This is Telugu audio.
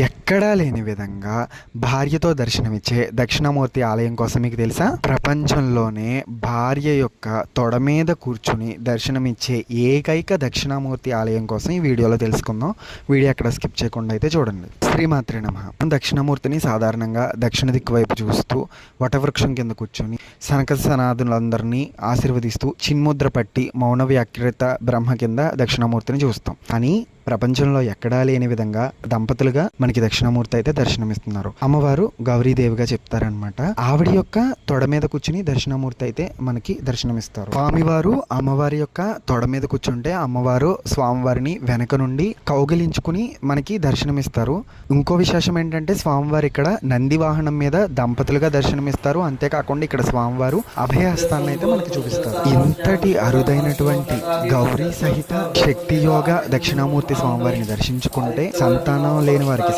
ఎక్కడా లేని విధంగా భార్యతో దర్శనమిచ్చే దక్షిణామూర్తి ఆలయం కోసం మీకు తెలుసా? ప్రపంచంలోనే భార్య యొక్క తొడ మీద కూర్చుని దర్శనమిచ్చే ఏకైక దక్షిణామూర్తి ఆలయం కోసం ఈ వీడియోలో తెలుసుకుందాం. వీడియో ఎక్కడ స్కిప్ చేయకుండా అయితే చూడండి. శ్రీమాత్రే నమః. దక్షిణామూర్తిని సాధారణంగా దక్షిణ దిక్కు వైపు చూస్తూ వటవృక్షం కింద కూర్చొని సనక సనాదులందరినీ ఆశీర్వదిస్తూ చిన్ముద్ర పట్టి మౌన వ్యాఖ్యత బ్రహ్మ కింద దక్షిణామూర్తిని చూస్తాం. కానీ ప్రపంచంలో ఎక్కడా లేని విధంగా దంపతులుగా మనకి దక్షిణామూర్తి అయితే దర్శనమిస్తున్నారు. అమ్మవారు గౌరీదేవిగా చెప్తారనమాట. ఆవిడ యొక్క తొడ మీద కూర్చుని దక్షిణామూర్తి అయితే మనకి దర్శనమిస్తారు. స్వామివారు అమ్మవారి యొక్క తొడ మీద కూర్చుంటే అమ్మవారు స్వామివారిని వెనక నుండి కౌగిలించుకుని మనకి దర్శనమిస్తారు. ఇంకో విశేషం ఏంటంటే స్వామివారు ఇక్కడ నంది వాహనం మీద దంపతులుగా దర్శనమిస్తారు. అంతేకాకుండా ఇక్కడ స్వామివారు అభయహస్తాన్ని అయితే మనకి చూపిస్తారు. ఇంతటి అరుదైనటువంటి గౌరీ సహిత శక్తి యోగ దక్షిణామూర్తి స్వామివారిని దర్శించుకుంటే సంతానం లేని వారికి